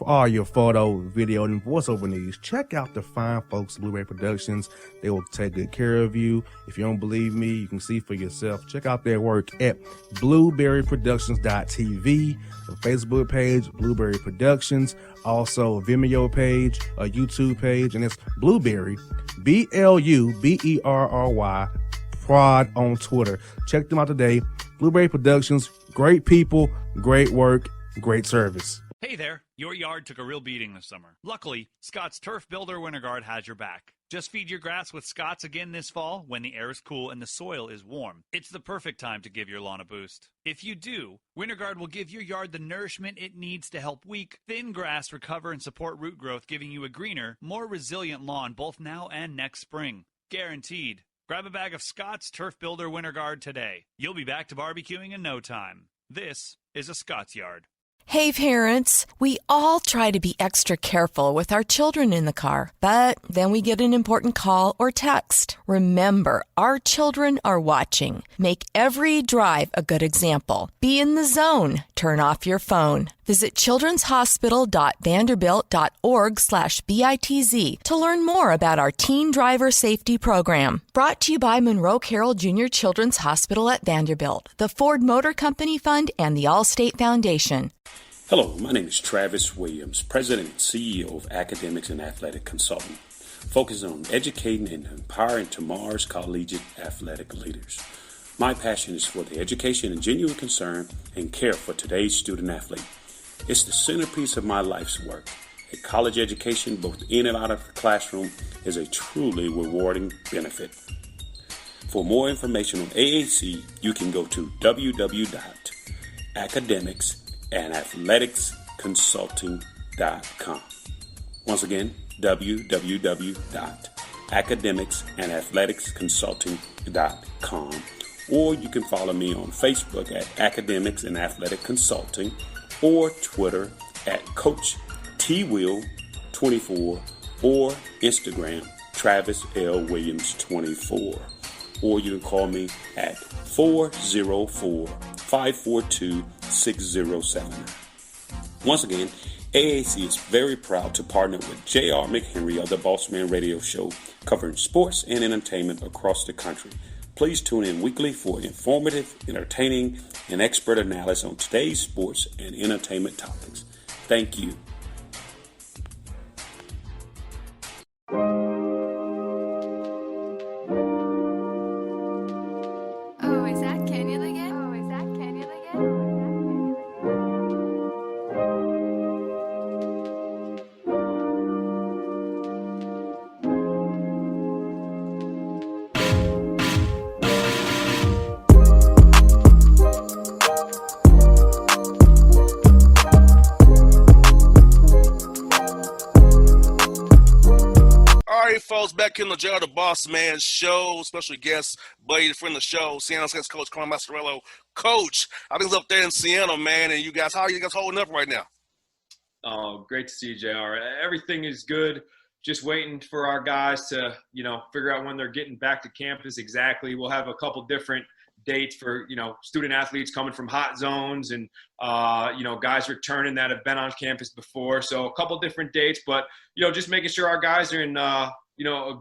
all your photo, video, and voiceover needs, check out the fine folks at Blueberry Productions. They will take good care of you. If you don't believe me, you can see for yourself. Check out their work at blueberryproductions.tv, the Facebook page, Blueberry Productions, also a Vimeo page, a YouTube page, and it's Blueberry, BLUBERRY, Prod on Twitter. Check them out today. Blueberry Productions, great people, great work, great service. Hey there, your yard took a real beating this summer. Luckily, Scott's Turf Builder Winter Guard has your back. Just feed your grass with Scott's again this fall when the air is cool and the soil is warm. It's the perfect time to give your lawn a boost. If you do, Winter Guard will give your yard the nourishment it needs to help weak, thin grass recover and support root growth, giving you a greener, more resilient lawn both now and next spring. Guaranteed. Grab a bag of Scott's Turf Builder Winter Guard today. You'll be back to barbecuing in no time. This is a Scott's Yard. Hey parents, we all try to be extra careful with our children in the car, but then we get an important call or text. Remember, our children are watching. Make every drive a good example. Be in the zone. Turn off your phone. Visit childrenshospital.vanderbilt.org/BITZ to learn more about our teen driver safety program. Brought to you by Monroe Carroll Jr. Children's Hospital at Vanderbilt, the Ford Motor Company Fund, and the Allstate Foundation. Hello, my name is Travis Williams, President and CEO of Academics and Athletic Consulting, focusing on educating and empowering tomorrow's collegiate athletic leaders. My passion is for the education and genuine concern and care for today's student athlete. It's the centerpiece of my life's work. A college education, both in and out of the classroom, is a truly rewarding benefit. For more information on AAC, you can go to www.academicsandathleticsconsulting.com. Once again, www.academicsandathleticsconsulting.com. Or you can follow me on Facebook at Academics and Athletic Consulting, or Twitter at Coach TWill24, or Instagram Travis L. Williams 24. Or you can call me at 404-542-6079. Once again, AAC is very proud to partner with J.R. McHenry of the Bossman Radio Show, covering sports and entertainment across the country. Please tune in weekly for informative, entertaining, and expert analysis on today's sports and entertainment topics. Thank you. Oh, is that Canyon again? Oh, is that Canyon again? Folks, back in the Jail the Bossman show, special guest, buddy, friend of the show, Seattle's coach, Carmen Maciariello. Coach, I think it's up there in Seattle, man, and you guys, how are you guys holding up right now? Oh, great to see you, JR. Everything is good. Just waiting for our guys to, figure out when they're getting back to campus exactly. We'll have a couple different dates for, student athletes coming from hot zones and, guys returning that have been on campus before. So a couple different dates, but, just making sure our guys are in, a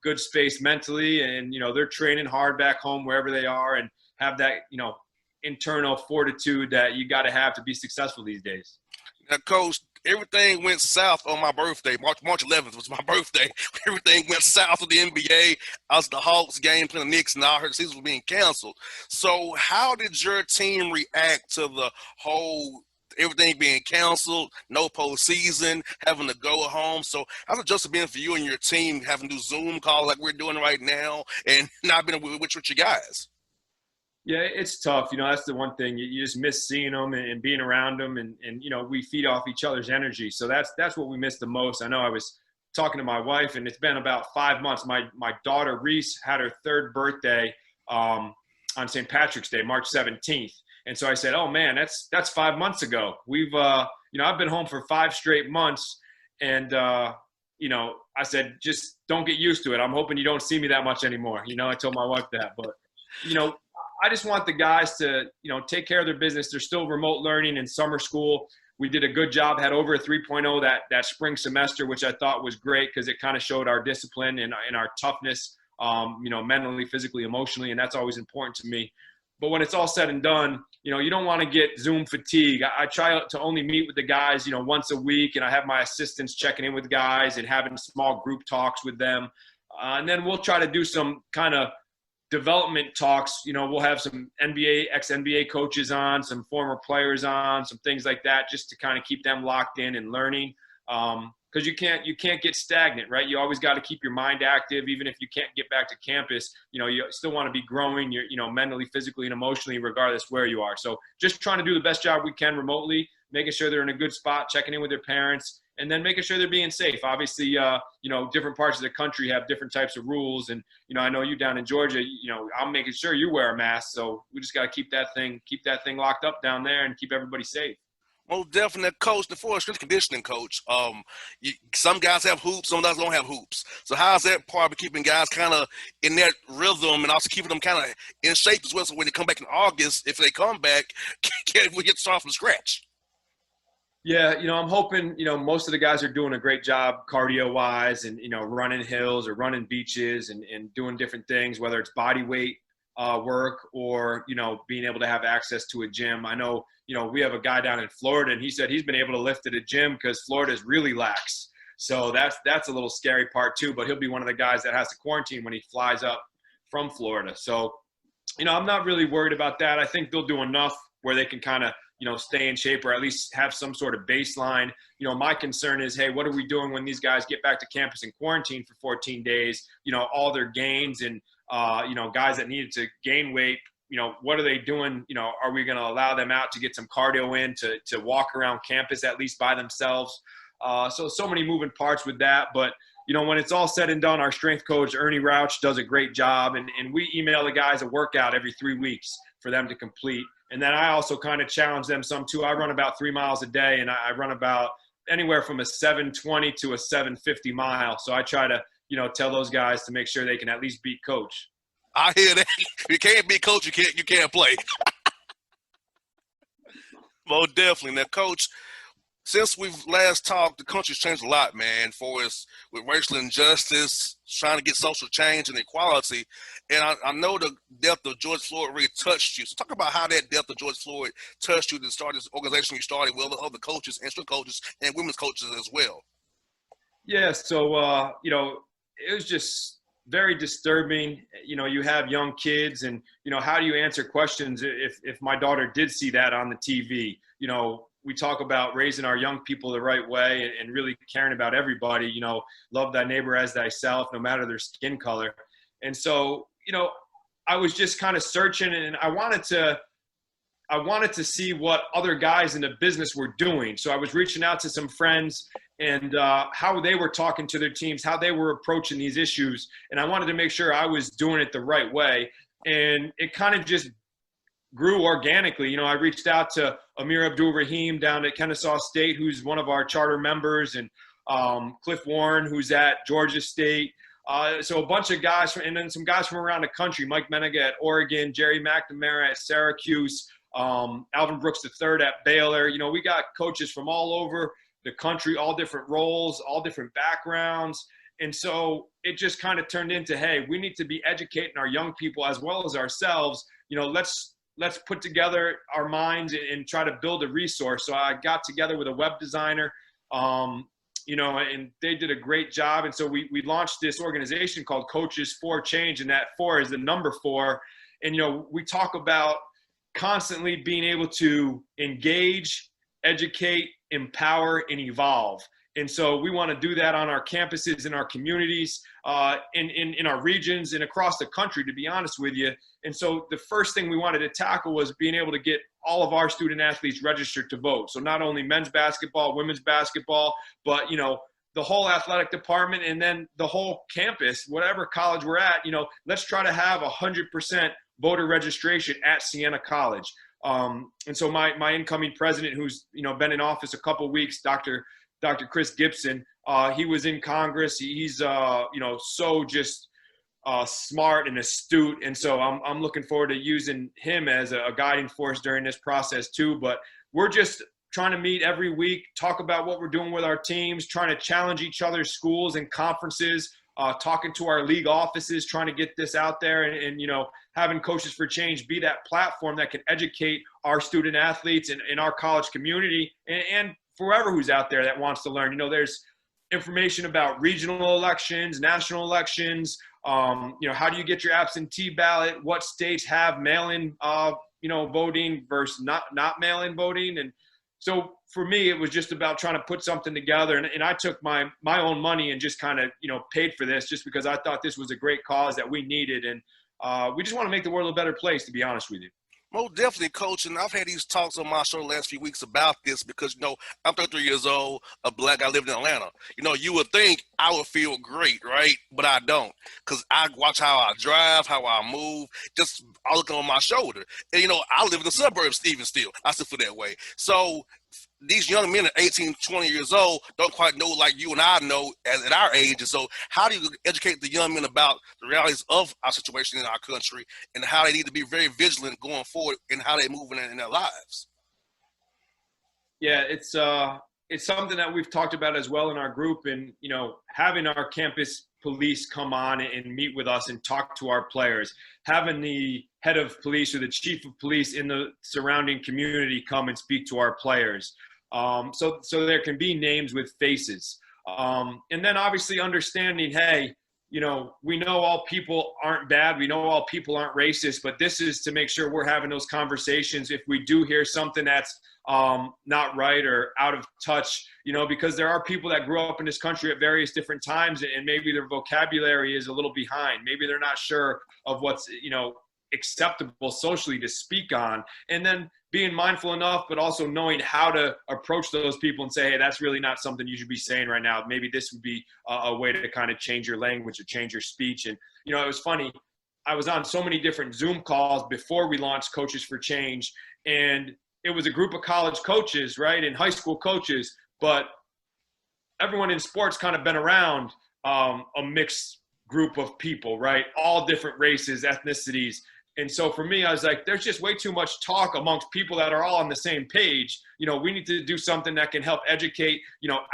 good space mentally and, they're training hard back home wherever they are and have that, internal fortitude that you got to have be successful these days. Now, Coach, everything went south on my birthday. March 11th was my birthday. Everything went south of the NBA. I was at the Hawks game playing the Knicks, and I heard the season was being canceled. So how did your team react to the whole everything being canceled, no postseason, having to go home? So how's it just been for you and your team having to do Zoom calls like we're doing right now and not being with you guys? Yeah, it's tough. That's the one thing. You just miss seeing them and being around them, and we feed off each other's energy. So that's what we miss the most. I know I was talking to my wife, and it's been about 5 months. My daughter Reese had her third birthday on St. Patrick's Day, March 17th. And so I said, oh man, that's 5 months ago. We've I've been home for 5 straight months, and I said, just don't get used to it. I'm hoping you don't see me that much anymore. I told my wife that, but I just want the guys to, take care of their business. They're still remote learning in summer school. we did a good job, had over a 3.0 that spring semester, which I thought was great because it kind of showed our discipline and our toughness, mentally, physically, emotionally, and that's always important to me. But when it's all said and done, you don't want to get Zoom fatigue. I try to only meet with the guys, once a week, and I have my assistants checking in with guys and having small group talks with them. And then we'll try to do some kind of development talks. We'll have some ex-NBA coaches on, some former players on, some things like that, just to kind of keep them locked in and learning. Because you can't get stagnant, right? You always got to keep your mind active, even if you can't get back to campus. You still want to be growing, mentally, physically, and emotionally, regardless where you are. So just trying to do the best job we can remotely, making sure they're in a good spot, checking in with their parents, and then making sure they're being safe. Obviously, different parts of the country have different types of rules, and I know you down in Georgia. I'm making sure you wear a mask. So we just got to keep that thing locked up down there and keep everybody safe. Most definitely, coach. Before a strength conditioning coach, some guys have hoops, some guys don't have hoops. So how's that part of keeping guys kind of in that rhythm and also keeping them kind of in shape as well? So when they come back in August, if they come back, we get started from scratch. Yeah, I'm hoping, most of the guys are doing a great job cardio-wise and, running hills or running beaches and doing different things, whether it's body weight work or, being able to have access to a gym. I know, we have a guy down in Florida, and he said he's been able to lift at a gym because Florida is really lax. So that's a little scary part too, but he'll be one of the guys that has to quarantine when he flies up from Florida. So, I'm not really worried about that. I think they'll do enough where they can kind of, stay in shape or at least have some sort of baseline. My concern is, hey, what are we doing when these guys get back to campus in quarantine for 14 days? All their gains and, guys that needed to gain weight, what are they doing? Are we going to allow them out to get some cardio in to walk around campus at least by themselves? So many moving parts with that. But, when it's all said and done, our strength coach, Ernie Rauch, does a great job. And we email the guys a workout every 3 weeks for them to complete. And then I also kind of challenge them some too. I run about 3 miles a day, and I run about anywhere from a 7:20 to a 7:50 mile. So I try to, tell those guys to make sure they can at least beat coach. I hear that. You can't beat coach, you can't play. Well, definitely. Now, coach, since we've last talked, the country's changed a lot, man, for us with racial injustice, trying to get social change and equality. And I know the death of George Floyd really touched you. So talk about how that death of George Floyd touched you to start this organization you started with other coaches and strength coaches and women's coaches as well. Yeah, so, it was just very disturbing. You have young kids and, how do you answer questions if my daughter did see that on the TV? We talk about raising our young people the right way and really caring about everybody, love thy neighbor as thyself, no matter their skin color. And so, I was just kind of searching, and I wanted to see what other guys in the business were doing. So I was reaching out to some friends and how they were talking to their teams, how they were approaching these issues. And I wanted to make sure I was doing it the right way. And it kind of just grew organically. I reached out to Amir Abdul-Rahim down at Kennesaw State, who's one of our charter members, and Cliff Warren, who's at Georgia State. So a bunch of guys, and then some guys from around the country, Mike Menega at Oregon, Jerry McNamara at Syracuse, Alvin Brooks III at Baylor. We got coaches from all over the country, all different roles, all different backgrounds. And so it just kind of turned into, hey, we need to be educating our young people as well as ourselves. Let's put together our minds and try to build a resource. So I got together with a web designer, and they did a great job. And so we launched this organization called Coaches for Change, and that 4 is the number 4. And, we talk about constantly being able to engage, educate, empower, and evolve. And so we want to do that on our campuses, in our communities, in our regions, and across the country, to be honest with you. And so the first thing we wanted to tackle was being able to get all of our student athletes registered to vote. So not only men's basketball, women's basketball, but, the whole athletic department, and then the whole campus, whatever college we're at, let's try to have 100% voter registration at Siena College. And so my incoming president, who's, been in office a couple of weeks, Dr. Chris Gibson, he was in Congress. He's, so just smart and astute. And so I'm looking forward to using him as a guiding force during this process too. But we're just trying to meet every week, talk about what we're doing with our teams, trying to challenge each other's schools and conferences, talking to our league offices, trying to get this out there, and having Coaches for Change be that platform that can educate our student athletes and our college community and forever who's out there that wants to learn. There's information about regional elections, national elections. How do you get your absentee ballot? What states have mail-in, voting versus not mail-in voting? And so for me, it was just about trying to put something together. And I took my own money and just kind of, paid for this just because I thought this was a great cause that we needed. And we just want to make the world a better place, to be honest with you. Most definitely, Coach, and I've had these talks on my show the last few weeks about this because, I'm 33 years old, a black guy living in Atlanta. You would think I would feel great, right? But I don't, because I watch how I drive, how I move, just I look on my shoulder. And, I live in the suburbs even still. I still feel that way. So these young men at 18, 20 years old don't quite know like you and I know at our age. And so how do you educate the young men about the realities of our situation in our country and how they need to be very vigilant going forward and how they're moving in their lives? Yeah, it's something that we've talked about as well in our group, and, having our campus police come on and meet with us and talk to our players, having the head of police or the chief of police in the surrounding community come and speak to our players. So there can be names with faces. And then obviously understanding, hey, we know all people aren't bad. We know all people aren't racist, but this is to make sure we're having those conversations if we do hear something that's not right or out of touch, because there are people that grew up in this country at various different times and maybe their vocabulary is a little behind. Maybe they're not sure of what's, acceptable socially to speak on. And then being mindful enough, but also knowing how to approach those people and say, hey, that's really not something you should be saying right now. Maybe this would be a way to kind of change your language or change your speech. And, it was funny. I was on so many different Zoom calls before we launched Coaches for Change. And it was a group of college coaches, right, and high school coaches. But everyone in sports kind of been around a mixed group of people, right, all different races, ethnicities. And so for me, I was like, there's just way too much talk amongst people that are all on the same page. We need to do something that can help educate,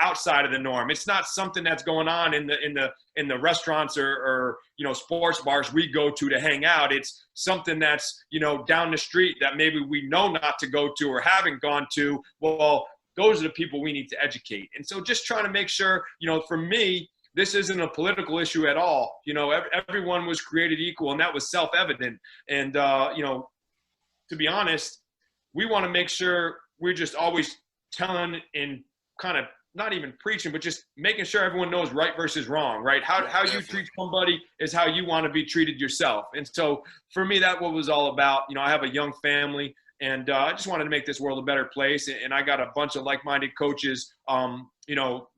outside of the norm. It's not something that's going on in the restaurants or sports bars we go to hang out. It's something that's, down the street that maybe we know not to go to or haven't gone to. Well, those are the people we need to educate. And so just trying to make sure, for me, this isn't a political issue at all. Everyone was created equal, and that was self-evident. And, to be honest, we want to make sure we're just always telling and kind of not even preaching, but just making sure everyone knows right versus wrong, right? How you treat somebody is how you want to be treated yourself. And so for me, that's what it was all about. I have a young family. And I just wanted to make this world a better place. And I got a bunch of like-minded coaches,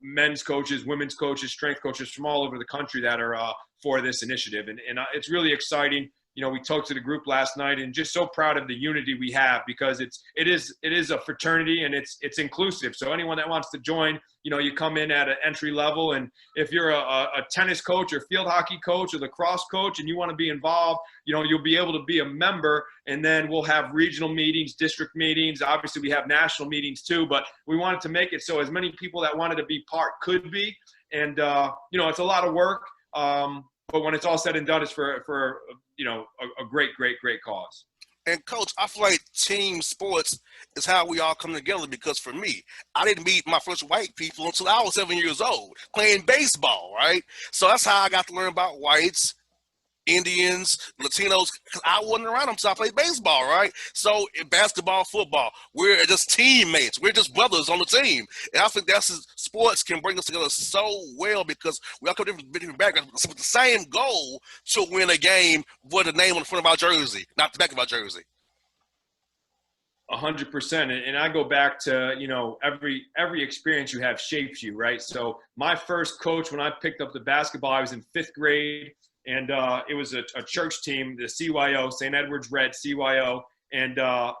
men's coaches, women's coaches, strength coaches from all over the country that are for this initiative. And it's really exciting. We talked to the group last night and just so proud of the unity we have because it is a fraternity and it's inclusive. So anyone that wants to join, you come in at an entry level. And if you're a tennis coach or field hockey coach or lacrosse coach and you want to be involved, you'll be able to be a member. And then we'll have regional meetings, district meetings. Obviously, we have national meetings too. But we wanted to make it so as many people that wanted to be part could be. And, it's a lot of work. But when it's all said and done, it's for a great cause. And Coach, I feel like team sports is how we all come together because for me, I didn't meet my first white people until I was 7 years old playing baseball, right? So that's how I got to learn about whites, Indians, Latinos, because I wasn't around them, so I played baseball, right? So in basketball, football, we're just teammates. We're just brothers on the team. And I think sports can bring us together so well because we all come from different backgrounds with the same goal to win a game with the name on the front of our jersey, not the back of our jersey. 100%. And I go back to, every experience you have shapes you, right? So my first coach, when I picked up the basketball, I was in 5th grade. And it was a church team, the CYO, St. Edward's Red, CYO. And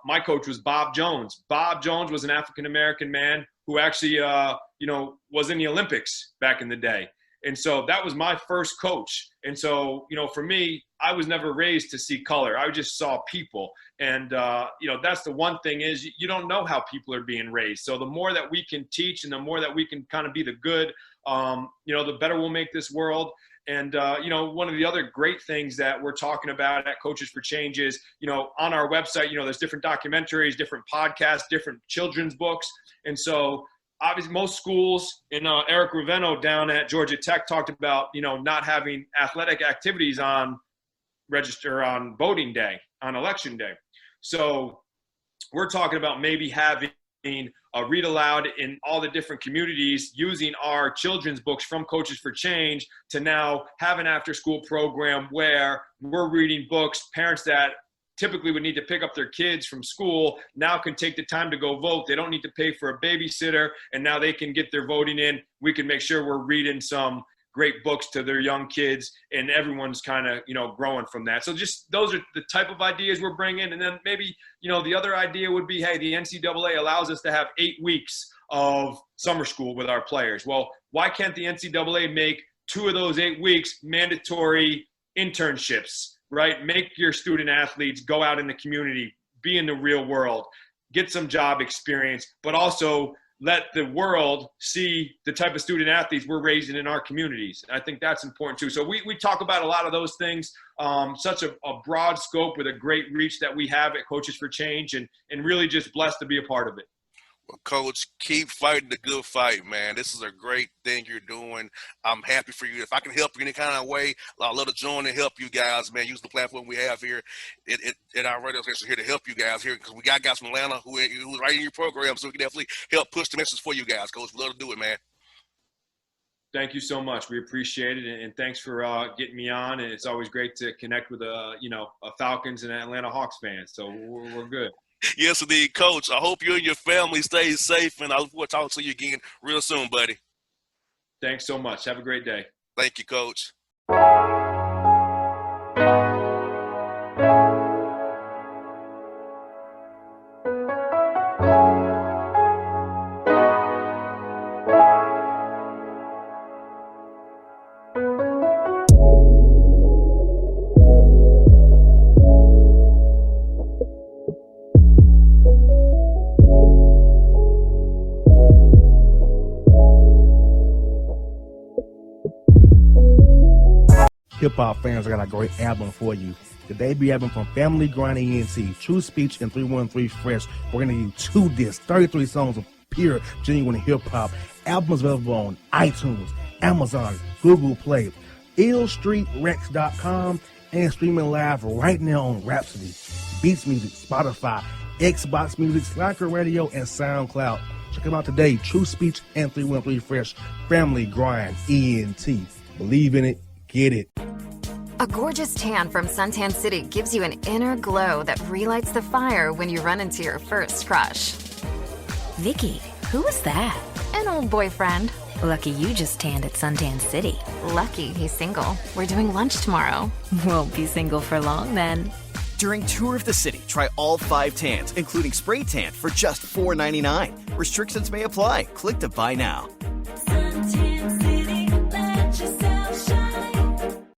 my coach was Bob Jones. Bob Jones was an African-American man who actually, was in the Olympics back in the day. And so that was my first coach. And so, for me, I was never raised to see color. I just saw people. And, that's the one thing is you don't know how people are being raised. So the more that we can teach and the more that we can kind of be the good, the better we'll make this world. And, one of the other great things that we're talking about at Coaches for Change is, on our website, there's different documentaries, different podcasts, different children's books. And so obviously most schools, and Eric Raveno down at Georgia Tech talked about, not having athletic activities on voting day, on election day. So we're talking about maybe having a read aloud in all the different communities using our children's books from Coaches for Change to now have an after school program where we're reading books. Parents that typically would need to pick up their kids from school now can take the time to go vote. They don't need to pay for a babysitter, and now they can get their voting in. We can make sure we're reading some great books to their young kids, and everyone's kind of, growing from that. So just those are the type of ideas we're bringing. And then maybe, the other idea would be, hey, the NCAA allows us to have 8 weeks of summer school with our players. Well, why can't the NCAA make 2 of those 8 weeks mandatory internships, right? Make your student athletes go out in the community, be in the real world, get some job experience, but also let the world see the type of student athletes we're raising in our communities. I think that's important too. So we talk about a lot of those things, such a broad scope with a great reach that we have at Coaches for Change, and really just blessed to be a part of it. Well, Coach, keep fighting the good fight, man. This is a great thing you're doing. I'm happy for you. If I can help you in any kind of way, I'd love to join and help you guys, man. Use the platform we have here at our radio station here to help you guys here, because we got guys from Atlanta who's right in your program, so we can definitely help push the message for you guys, Coach. We'd love to do it, man. Thank you so much. We appreciate it, and thanks for getting me on. And it's always great to connect with a Falcons and Atlanta Hawks fan. So we're good. Yes, indeed, Coach. I hope you and your family stay safe, and I look forward to talking to you again real soon, buddy. Thanks so much. Have a great day. Thank you, Coach. Hip-hop fans, I got a great album for you. The debut album from Family Grind ENT, True Speech and 313 Fresh. We're going to give you 2 discs, 33 songs of pure, genuine hip-hop. Album is available on iTunes, Amazon, Google Play, illstreetrex.com, and streaming live right now on Rhapsody, Beats Music, Spotify, Xbox Music, Slacker Radio, and SoundCloud. Check them out today. True Speech and 313 Fresh. Family Grind ENT. Believe in it. Get it. A gorgeous tan from Suntan City gives you an inner glow that relights the fire when you run into your first crush. Vicky, who was that? An old boyfriend. Lucky you just tanned at Suntan City. Lucky he's single. We're doing lunch tomorrow. Won't be single for long then. During Tour of the City, try all 5 tans, including spray tan, for just $4.99. Restrictions may apply. Click to buy now. Suntan City, let yourself shine.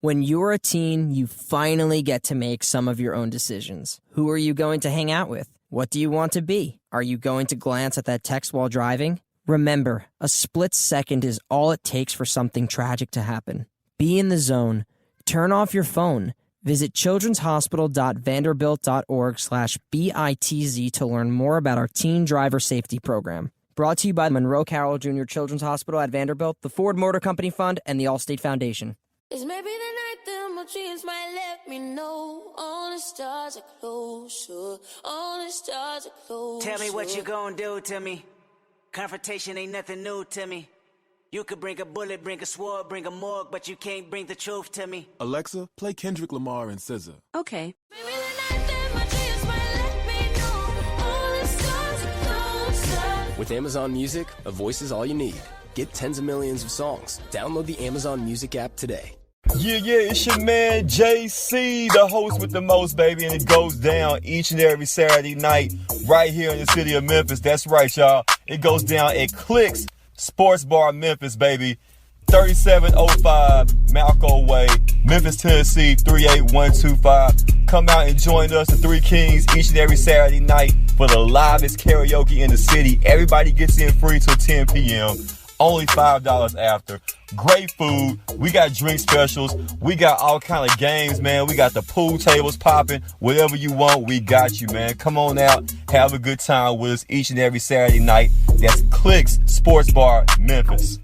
When you're a teen, you finally get to make some of your own decisions. Who are you going to hang out with? What do you want to be? Are you going to glance at that text while driving? Remember, a split second is all it takes for something tragic to happen. Be in the zone. Turn off your phone. Visit childrenshospital.vanderbilt.org/BITZ to learn more about our teen driver safety program. Brought to you by Monroe Carroll Jr. Children's Hospital at Vanderbilt, the Ford Motor Company Fund, and the Allstate Foundation. It's maybe the night that my dreams might let me know. All the stars are closer. All the stars are closer. Tell me what you gonna do to me. Confrontation ain't nothing new to me. You could bring a bullet, bring a sword, bring a morgue, but you can't bring the truth to me. Alexa, play Kendrick Lamar and SZA. Okay. Maybe the night that my dreams might let me know. All the stars are closer. With Amazon Music, a voice is all you need. Get tens of millions of songs. Download the Amazon Music app today. Yeah, it's your man JC, the host with the most, baby, and it goes down each and every Saturday night right here in the city of Memphis. That's right, y'all. It goes down at Clicks Sports Bar Memphis, baby. 3705 Malco Way, Memphis, Tennessee 38125. Come out and join us, the Three Kings, each and every Saturday night for the livest karaoke in the city. Everybody gets in free till 10 p.m. Only $5 after. Great food. We got drink specials. We got all kind of games, man. We got the pool tables popping. Whatever you want, we got you, man. Come on out. Have a good time with us each and every Saturday night. That's Clicks Sports Bar, Memphis.